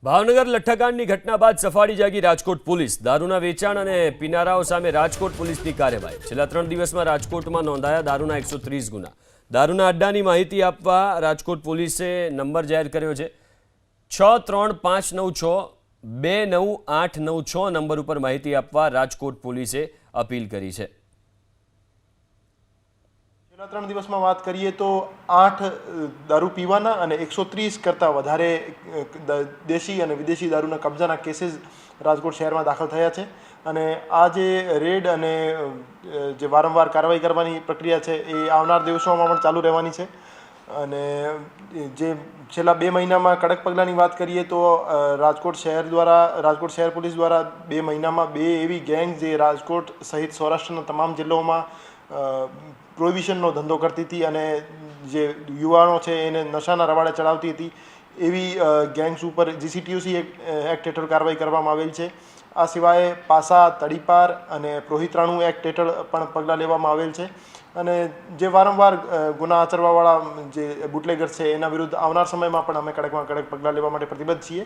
ભાવનગર લઠ્ઠાકાંડની ઘટના બાદ સફાળી જાગી રાજકોટ પોલીસ। દારૂના વેચાણ અને પીનારાઓ સામે રાજકોટ પોલીસની કાર્યવાહી। છેલ્લા 3 દિવસમાં રાજકોટમાં નોંધાયા દારૂના 130 ગુના। દારૂના અડ્ડાની માહિતી આપવા રાજકોટ પોલીસે નંબર જાહેર કર્યો છે। 63596 29896 નંબર ઉપર માહિતી આપવા રાજકોટ પોલીસે અપીલ કરી છે। છેલ્લા 3 દિવસમાં વાત કરીએ તો 8 દારૂ પીવાના અને 130 કરતાં વધારે દેશી અને વિદેશી દારૂના કબજાના કેસીસ રાજકોટ શહેરમાં દાખલ થયા છે અને આ જે રેડ અને જે વારંવાર કાર્યવાહી કરવાની પ્રક્રિયા છે એ આવનાર દિવસોમાં પણ ચાલુ રહેવાની છે। અને જે છેલ્લા 2 મહિનામાં કડક પગલાંની વાત કરીએ તો રાજકોટ શહેર પોલીસ દ્વારા 2 મહિનામાં 2 એવી ગેંગ જે રાજકોટ સહિત સૌરાષ્ટ્રના તમામ જિલ્લાઓમાં પ્રોહિબિશનનો ધંધો કરતી હતી અને જે યુવાનો છે એને નશાના રવાડે ચડાવતી હતી એવી ગેંગ્સ ઉપર GCTUC એક્ટ હેઠળ કાર્યવાહી કરવામાં આવેલ છે। આ સિવાય પાસા, તડીપાર અને પ્રોહિતરાણુ એક્ટ હેઠળ પણ પગલાં લેવામાં આવેલ છે અને જે વારંવાર ગુના આચરવાવાળા જે બુટલેગર્સ છે એના વિરુદ્ધ આવનાર સમયમાં પણ અમે કડકમાં કડક પગલાં લેવા માટે પ્રતિબદ્ધ છીએ।